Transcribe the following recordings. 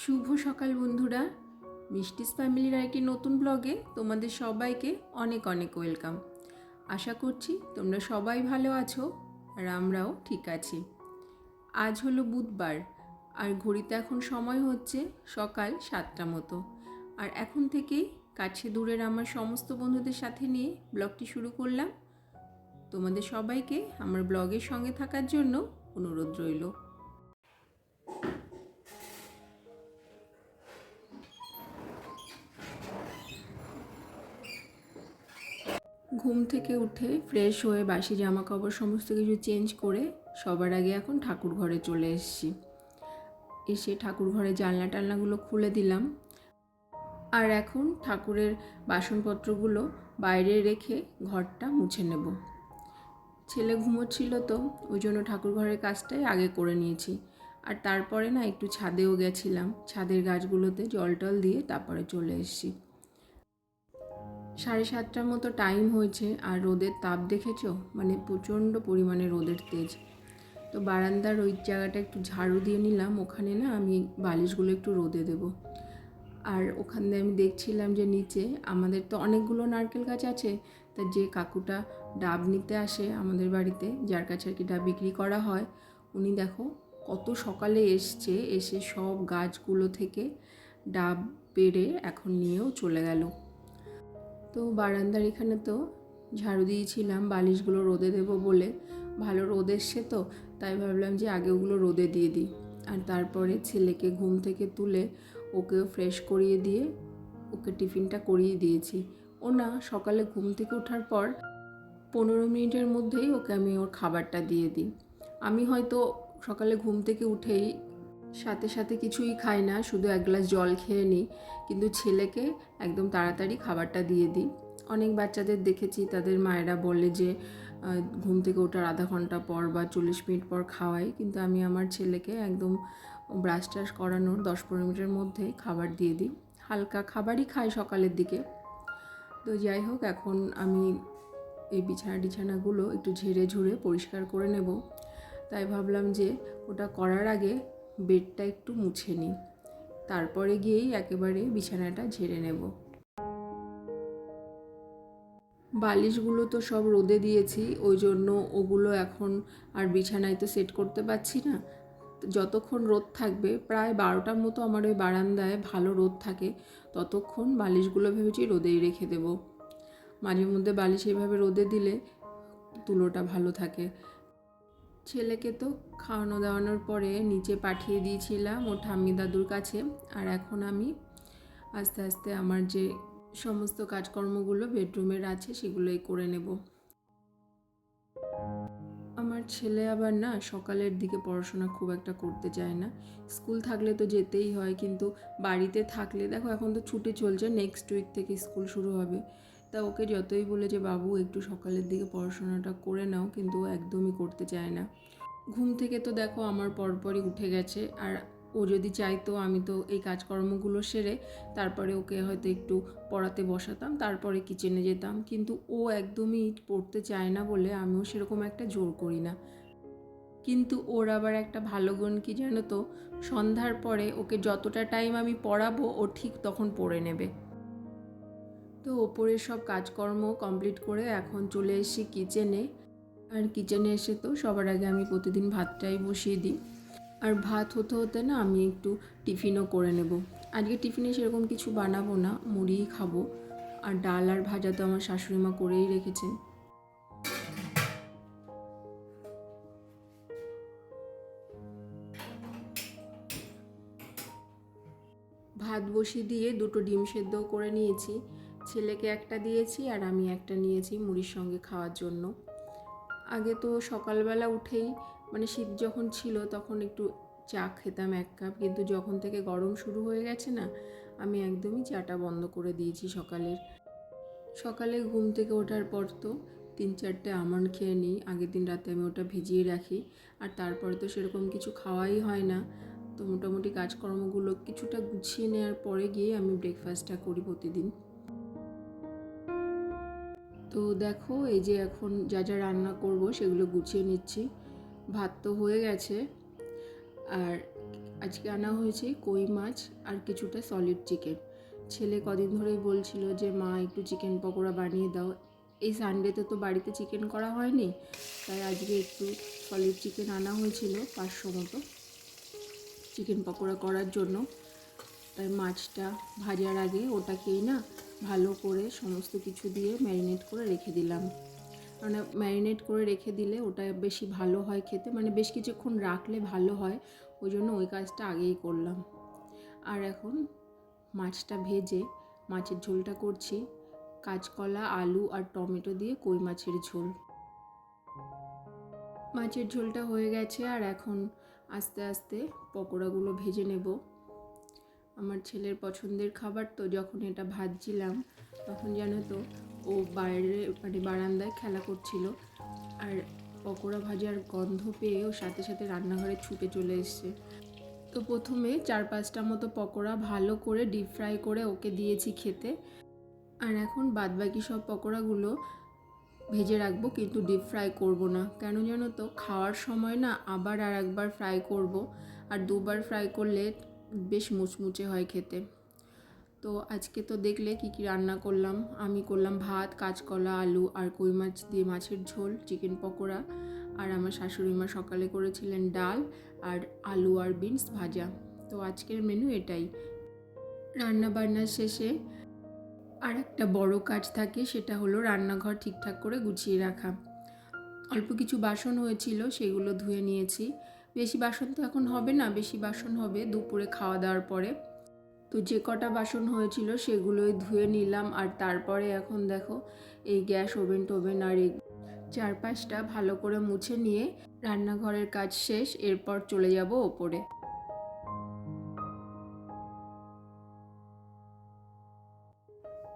শুভ সকাল বন্ধুরা, মিষ্টিস ফ্যামিলির একটি নতুন ব্লগে তোমাদের সবাইকে অনেক অনেক ওয়েলকাম। আশা করছি তোমরা সবাই ভালো আছো আর আমরাও ঠিক আছি। আজ হলো বুধবার আর ঘড়িতে এখন সময় হচ্ছে সকাল 7টা মতো। আর এখন থেকেই কাছে দূরের আমার সমস্ত বন্ধুদের সাথে নিয়ে ব্লগটি শুরু করলাম। তোমাদের সবাইকে আমার ব্লগের সঙ্গে থাকার জন্য অনুরোধ রইল। ঘুম থেকে উঠে ফ্রেশ হয়ে বাসি জামা কাপড় সমস্ত কিছু চেঞ্জ করে সবার আগে এখন ঠাকুর ঘরে চলে এসে ঠাকুর ঘরে জানলা টালনাগুলো খুলে দিলাম। আর এখন ঠাকুরের বাসনপত্রগুলো বাইরে রেখে ঘরটা মুছে নেব। ছেলে ঘুমোচ্ছিল তো ওই জন্য ঠাকুর ঘরের কাজটাই আগে করে নিয়েছি। আর তারপরে না একটু ছাদেও গেছিলাম, ছাদের গাছগুলোতে জল টল দিয়ে তারপরে চলে এসেছি। 7:30টার মতো টাইম হয়েছে আর রোদের তাপ দেখেছো, মানে প্রচণ্ড পরিমাণে রোদের তেজ। তো বারান্দার ওই জায়গাটা একটু ঝাড়ু দিয়ে নিলাম, ওখানে না আমি বালিশগুলো একটু রোদে দেব। আর ওখান দিয়ে আমি দেখছিলাম যে নিচে আমাদের তো অনেকগুলো নারকেল গাছ আছে, তা যে কাকুটা ডাব নিতে আসে আমাদের বাড়িতে, যার কাছে আর কি ডাব বিক্রি করা হয়, উনি দেখো কত সকালে এসে সব গাছগুলো থেকে ডাব পেড়ে এখন নিয়েও চলে গেল। তো বারান্দার এখানে তো ঝাড়ু দিয়েছিলাম বালিশগুলো রোদে দেবো বলে, ভালো রোদ এসছে তো তাই ভাবলাম যে আগে ওগুলো রোদে দিয়ে দিই। আর তারপরে ছেলেকে ঘুম থেকে তুলে ওকেও ফ্রেশ করিয়ে দিয়ে ওকে টিফিনটা করিয়ে দিয়েছি। ও না সকালে ঘুম থেকে ওঠার পর 15 মিনিটের মধ্যেই ওকে আমি ওর খাবারটা দিয়ে দিই। আমি হয়তো সকালে ঘুম থেকে উঠেই সাথে সাথে কিছুই খাই না, শুধু এক গ্লাস জল খেয়ে নিই, কিন্তু ছেলেকে একদম তাড়াতাড়ি খাবারটা দিয়ে দিই। অনেক বাচ্চাদের দেখেছি তাদের মায়েরা বলে যে ঘুম থেকে ওঠার আধা ঘন্টা পর বা 40 মিনিট পর খাওয়াই, কিন্তু আমি আমার ছেলেকে একদম ব্রাশ ট্রাশ করানোর 10-15 মিনিটের মধ্যে খাবার দিয়ে দিই। হালকা খাবারই খাই সকালের দিকে। তো যাই হোক, এখন আমি এই বিছানাগুলো একটু ঝেড়ে ঝুড়ে পরিষ্কার করে নেব। তাই ভাবলাম যে ওটা করার আগে বেডটা একটু মুছে নিই, তারপরে গিয়েই একেবারে বিছানাটা ঝেড়ে নেব। বালিশগুলো তো সব রোদে দিয়েছি, ওই জন্য ওগুলো এখন আর বিছানায় তো সেট করতে পারছি না। যতক্ষণ রোদ থাকবে, প্রায় 12টার মতো আমার ওই বারান্দায় ভালো রোদ থাকে, ততক্ষণ বালিশগুলো ভেবেছি রোদেই রেখে দেব। মাঝে মধ্যে বালিশ এইভাবে রোদে দিলে তুলোটা ভালো থাকে। ছেলেকে তো খাওয়ানো দাওয়ানোর পরে নিচে পাঠিয়ে দিয়েছিলাম ওর ঠাম্মি দাদুর কাছে। আর এখন আমি আস্তে আস্তে আমার যে সমস্ত কাজকর্মগুলো বেডরুমের আছে সেগুলোই করে নেব। আমার ছেলে আবার না সকালের দিকে পড়াশোনা খুব একটা করতে চায় না। স্কুল থাকলে তো যেতেই হয়, কিন্তু বাড়িতে থাকলে দেখো এখন তো ছুটি চলছে, নেক্সট উইক থেকে স্কুল শুরু হবে। তা ওকে যতই বলে যে বাবু একটু সকালের দিকে পড়াশোনাটা করে নাও, কিন্তু ও একদমই করতে চায় না। ঘুম থেকে তো দেখো আমার পরপরই উঠে গেছে, আর ও যদি চাইতো আমি তো এই কাজকর্মগুলো সেরে তারপরে ওকে হয়তো একটু পড়াতে বসাতাম, তারপরে কিচেনে যেতাম, কিন্তু ও একদমই পড়তে চায় না বলে আমিও সেরকম একটা জোর করি না। কিন্তু ওর আবার একটা ভালো গুণ কি জানো তো, সন্ধ্যার পরে ওকে যতটা টাইম আমি পড়াবো ও ঠিক তখন পড়ে নেবে। তো ওপরের সব কাজকর্ম কমপ্লিট করে এখন চলে এসেছি কিচেনে। আর কিচেনে এসে তো সবার আগে আমি প্রতিদিন ভাতটাই বসিয়ে দিই। আর ভাত হতে হতে না আমি একটু টিফিনও করে নেব। আজকে টিফিনে সেরকম কিছু বানাবো না, মুড়িই খাবো। আর ডাল আর ভাজা তো আমার শাশুড়ি মা করেই রেখেছেন। ভাত বসিয়ে দিয়ে দুটো ডিম সেদ্ধও করে নিয়েছি, ছেলেকে একটা দিয়েছি আর আমি একটা নিয়েছি মুড়ির সঙ্গে খাওয়ার জন্য। আগে তো সকালবেলা উঠেই, মানে শীত যখন ছিল তখন একটু চা খেতাম 1 কাপ, কিন্তু যখন থেকে গরম শুরু হয়ে গেছে না, আমি একদমই চাটা বন্ধ করে দিয়েছি সকালে ঘুম থেকে ওঠার পর তো 3-4টে আমন্ড খেয়ে নিই। আগের দিন রাতে আমি ওটা ভিজিয়ে রাখি, আর তারপরে তো সেরকম কিছু খাওয়াই হয় না। তো মোটামুটি কাজকর্মগুলো কিছুটা গুছিয়ে নেওয়ার পরে গিয়ে আমি ব্রেকফাস্টটা করি প্রতিদিন। তো দেখো এই যে এখন যা যা রান্না করব সেগুলো গুছিয়ে নিচ্ছি। ভাত তো হয়ে গেছে, আর আজকে আনা হয়েছে কই মাছ আর কিছুটা সলিড চিকেন। ছেলে কদিন ধরেই বলছিল যে মা একটু চিকেন পকোড়া বানিয়ে দাও। এই সানডেতে তো বাড়িতে চিকেন করা হয়নি, তাই আজকে একটু সলিড চিকেন আনা হয়েছিল 500 মতো চিকেন পকোড়া করার জন্য। তাই মাছটা ভাজার আগে ওটাকেই না ভালো করে সমস্ত কিছু দিয়ে ম্যারিনেট করে রেখে দিলাম। মানে ম্যারিনেট করে রেখে দিলে ওটা বেশি ভালো হয় খেতে, মানে বেশ কিছুক্ষণ রাখলে ভালো হয়, ওই জন্য ওই কাজটা আগেই করলাম। আর এখন মাছটা ভেজে মাছের ঝোলটা করছি, কাঁচকলা, আলু আর টমেটো দিয়ে কই মাছের ঝোল। মাছের ঝোলটা হয়ে গেছে আর এখন আস্তে আস্তে পকোড়াগুলো ভেজে নেব। আমার ছেলের পছন্দের খাবার, তো যখন এটা ভাজছিলাম তখন জানো তো ও বাইরে মানে বারান্দায় খেলা করছিল, আর পকোড়া ভাজার গন্ধ পেয়ে ও সাথে সাথে রান্নাঘরে ছুটে চলে এসছে। তো প্রথমে 4-5টা মতো পকোড়া ভালো করে ডিপ ফ্রাই করে ওকে দিয়েছি খেতে। আর এখন বাদবাকি সব পকোড়াগুলো ভেজে রাখবো, কিন্তু ডিপ ফ্রাই করব না। কেন জানো তো, খাওয়ার সময় না আবার আর একবার ফ্রাই করব, আর দুবার ফ্রাই করলে বেশ মুচমুচে হয় খেতে। তো আজকে তো দেখলে কি কি রান্না করলাম। আমি করলাম ভাত, কাঁচকলা, আলু আর কই মাছ দিয়ে মাছের ঝোল, চিকেন পকোড়া, আর আমার শাশুড়ি মা সকালে করেছিলেন ডাল আর আলু আর বিনস ভাজা। তো আজকের মেনু এটাই। রান্না বান্নার শেষে আর একটা বড় কাজ থাকে, সেটা হলো রান্নাঘর ঠিকঠাক করে গুছিয়ে রাখা। অল্প কিছু বাসন হয়েছিল, সেগুলো ধুয়ে নিয়েছি। বেশি বাসন তো এখন হবে না, বেশি বাসন হবে দুপুরে খাওয়া দাওয়ার পরে। তো যে কটা বাসন হয়েছিল সেগুলোই ধুয়ে নিলাম। আর তারপরে এখন দেখো এই গ্যাস, ওভেন টোভেন আর এই চারপাশটা ভালো করে মুছে নিয়ে রান্নাঘরের কাজ শেষ, এরপর চলে যাব ওপরে।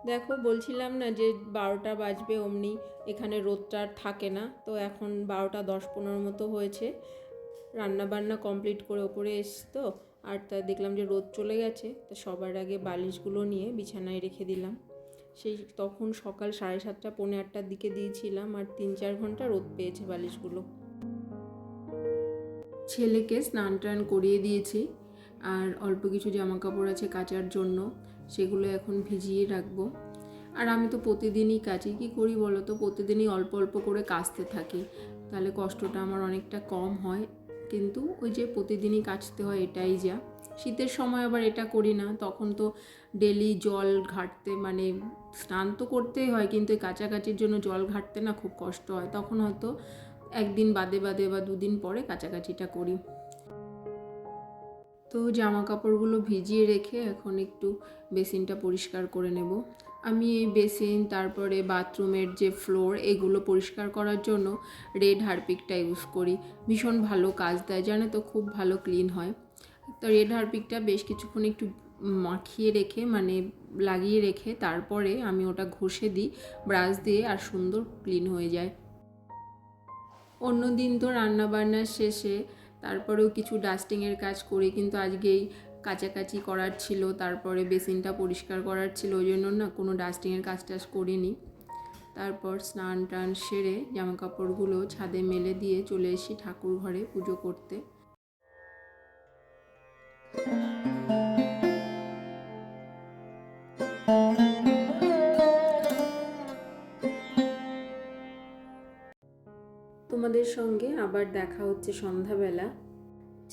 দেখো বলছিলাম না যে 12টা বাজবে অমনি এখানে রোদটা থাকে না। তো এখন 12টা 10-15 মতো হয়েছে, রান্না বান্না কমপ্লিট করে ওপরে এসছি। তো আর তা দেখলাম যে রোদ চলে গেছে, তো সবার আগে বালিশগুলো নিয়ে বিছানায় রেখে দিলাম। সেই তখন সকাল 7:30 পৌনে 8টার দিকে দিয়েছিলাম, আর 3-4 ঘন্টা রোদ পেয়েছে বালিশগুলো। ছেলেকে স্নান টান করিয়ে দিয়েছি, আর অল্প কিছু জামা কাপড় আছে কাচার জন্য, সেগুলো এখন ভিজিয়ে রাখবো। আর আমি তো প্রতিদিনই কাচি, কী করি বলো তো, প্রতিদিনই অল্প অল্প করে কাচতে থাকি, তাহলে কষ্টটা আমার অনেকটা কম হয়। কিন্তু ওই যে প্রতিদিনই কাচতে হয়, এটাই যা। শীতের সময় আবার এটা করি না, তখন তো ডেলি জল ঘাটতে, মানে স্নান তো করতেই হয়, কিন্তু কাচাকাচির জন্য জল ঘাটতে না খুব কষ্ট হয়, তখন হয়তো একদিন বাদে বাদে বা 2 দিন পরে কাচাকাচিটা করি। তো জামা কাপড়গুলো ভিজিয়ে রেখে এখন একটু বেসিনটা পরিষ্কার করে নেব। আমি এই বেসিন, তারপরে বাথরুমের যে ফ্লোর, এগুলো পরিষ্কার করার জন্য রেড হারপিকটা ইউজ করি। ভীষণ ভালো কাজ দেয়, জানো তো, খুব ভালো ক্লিন হয়। তো রেড হারপিকটা বেশ কিছুক্ষণ একটু মাখিয়ে রেখে, মানে লাগিয়ে রেখে তারপরে আমি ওটা ঘষে দিই ব্রাশ দিয়ে, আর সুন্দর ক্লিন হয়ে যায়। অন্য দিন তো রান্নাবান্নার শেষে তারপরেও কিছু ডাস্টিংয়ের কাজ করি, কিন্তু আজকেই কাচাকাচি করার ছিল, তারপরে বেসিনটা পরিষ্কার করার ছিল, ওই জন্য না কোনো ডাস্টিংয়ের কাজ টাজ করিনি। তারপর স্নান টান সেরে জামাকাপড়গুলো ছাদে মেলে দিয়ে চলে এসি ঠাকুর ঘরে পুজো করতে। তোমাদের সঙ্গে আবার দেখা হচ্ছে সন্ধ্যাবেলা।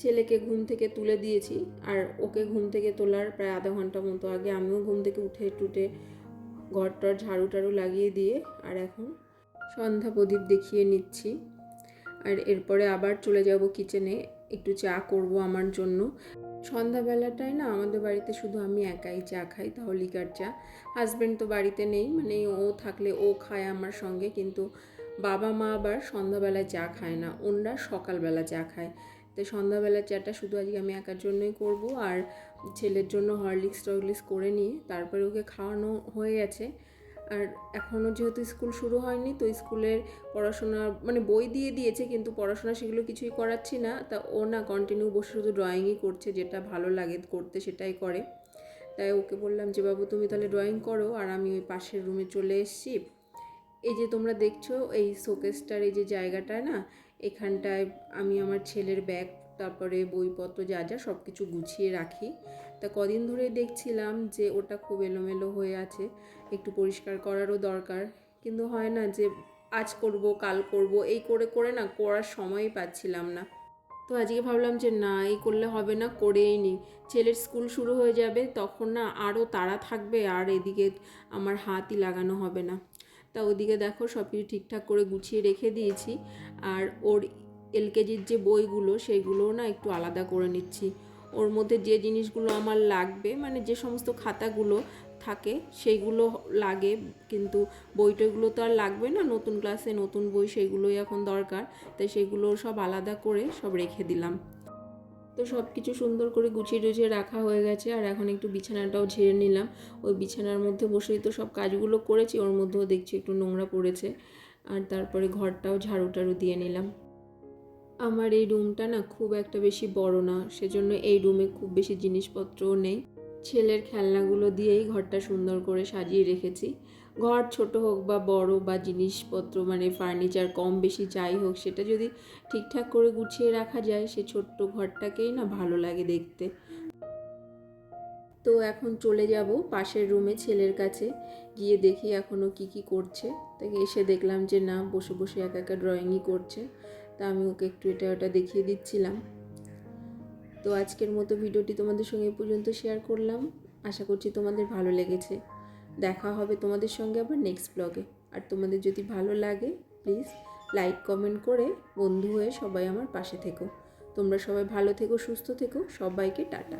ছেলেকে ঘুম থেকে তুলে দিয়েছি, আর ওকে ঘুম থেকে তোলার প্রায় আধা ঘন্টা মতো আগে আমিও ঘুম থেকে উঠে টুটে ঘরটার ঝাড়ু টাড়ু লাগিয়ে দিয়ে আর এখন সন্ধ্যা প্রদীপ দেখিয়ে নিচ্ছি। আর এরপরে আবার চলে যাব কিচেনে, একটু চা করব আমার জন্য। সন্ধ্যাবেলাটায় না আমাদের বাড়িতে শুধু আমি একাই চা খাই, তাও লিকার চা। হাজব্যান্ড তো বাড়িতে নেই, মানে ও থাকলে ও খায় আমার সঙ্গে, কিন্তু বাবা মা আবার সন্ধ্যাবেলায় চা খায় না, ওনারা সকালবেলা চা খায়। তো সন্ধ্যাবেলার চাটা শুধু আজকে আমি একার জন্যই করব। আর ছেলের জন্য হরলিক্স টরলিক্স করে নিয়ে তারপরে ওকে খাওয়ানো হয়ে গেছে। আর এখনও যেহেতু স্কুল শুরু হয়নি, তো স্কুলের পড়াশোনা মানে বই দিয়ে দিয়েছে, কিন্তু পড়াশোনা সেগুলো কিছুই করাচ্ছি না। তা ও না কন্টিনিউ বসে শুধু ড্রয়িংই করছে, যেটা ভালো লাগে করতে সেটাই করে। তাই ওকে বললাম যে বাবু তুমি তাহলে ড্রয়িং করো, আর আমি ওই পাশের রুমে চলে এসেছি। এই যে তোমরা দেখছো এই শোকেসটার এই যে জায়গাটায় না, এখানটায় আমি আমার ছেলের ব্যাগ তারপরে বইপত্র যা যা সব কিছু গুছিয়ে রাখি। তা কদিন ধরে দেখছিলাম যে ওটা খুব এলোমেলো হয়ে আছে, একটু পরিষ্কার করারও দরকার, কিন্তু হয় না যে আজ করব কাল করব এই করে করে না করার সময়ই পাচ্ছিলাম না। তো আজকে ভাবলাম যে না এই করলে হবে না, করেই নিই। ছেলের স্কুল শুরু হয়ে যাবে, তখন না আরও তাড়া থাকবে, আর এদিকে আমার হাতই লাগানো হবে না। তা ওদিকে দেখো সব কিছু ঠিকঠাক করে গুছিয়ে রেখে দিয়েছি। আর ওর এলকেজির যে বইগুলো সেইগুলোও না একটু আলাদা করে নিচ্ছি। ওর মধ্যে যে জিনিসগুলো আমার লাগবে, মানে যে সমস্ত খাতাগুলো থাকে সেইগুলো লাগে, কিন্তু বইটইগুলো তো আর লাগবে না, নতুন ক্লাসে নতুন বই সেইগুলোই এখন দরকার। তাই সেগুলো সব আলাদা করে সব রেখে দিলাম। তো সব কিছু সুন্দর করে গুছিয়ে টুছিয়ে রাখা হয়ে গেছে। আর এখন একটু বিছানাটাও ঝেড়ে নিলাম। ওই বিছানার মধ্যে বসেই তো সব কাজগুলো করেছি, ওর মধ্যেও দেখছি একটু নোংরা পড়েছে। আর তারপরে ঘরটাও ঝাড়ু টাড়ু দিয়ে নিলাম। আমার এই রুমটা না খুব একটা বেশি বড় না, সেজন্য এই রুমে খুব বেশি জিনিসপত্রও নেই। ছেলের খেলনাগুলো দিয়েই ঘরটা সুন্দর করে সাজিয়ে রেখেছি। ঘর ছোট হোক বা বড় বা জিনিসপত্র মানে ফার্নিচার কম বেশি যাই হোক, সেটা যদি ঠিকঠাক করে গুছিয়ে রাখা যায় সে ছোট্ট ঘরটাকেই না ভালো লাগে দেখতে। তো এখন চলে যাব পাশের রুমে ছেলের কাছে, গিয়ে দেখি এখনও কি করছে। তাকে এসে দেখলাম যে না বসে বসে একা একা ড্রয়িংই করছে। তা আমি ওকে একটু এটা ওটা দেখিয়ে দিচ্ছিলাম। তো আজকের মতো ভিডিওটি তোমাদের সঙ্গে এ পর্যন্ত শেয়ার করলাম। আশা করছি তোমাদের ভালো লেগেছে। দেখা হবে তোমাদের সঙ্গে আবার নেক্সট ব্লগে। আর তোমাদের যদি ভালো লাগে প্লিজ লাইক কমেন্ট করে বন্ধু হয়ে সবাই আমার পাশে থেকো। তোমরা সবাই ভালো থেকো, সুস্থ থেকো, সবাইকে টাটা।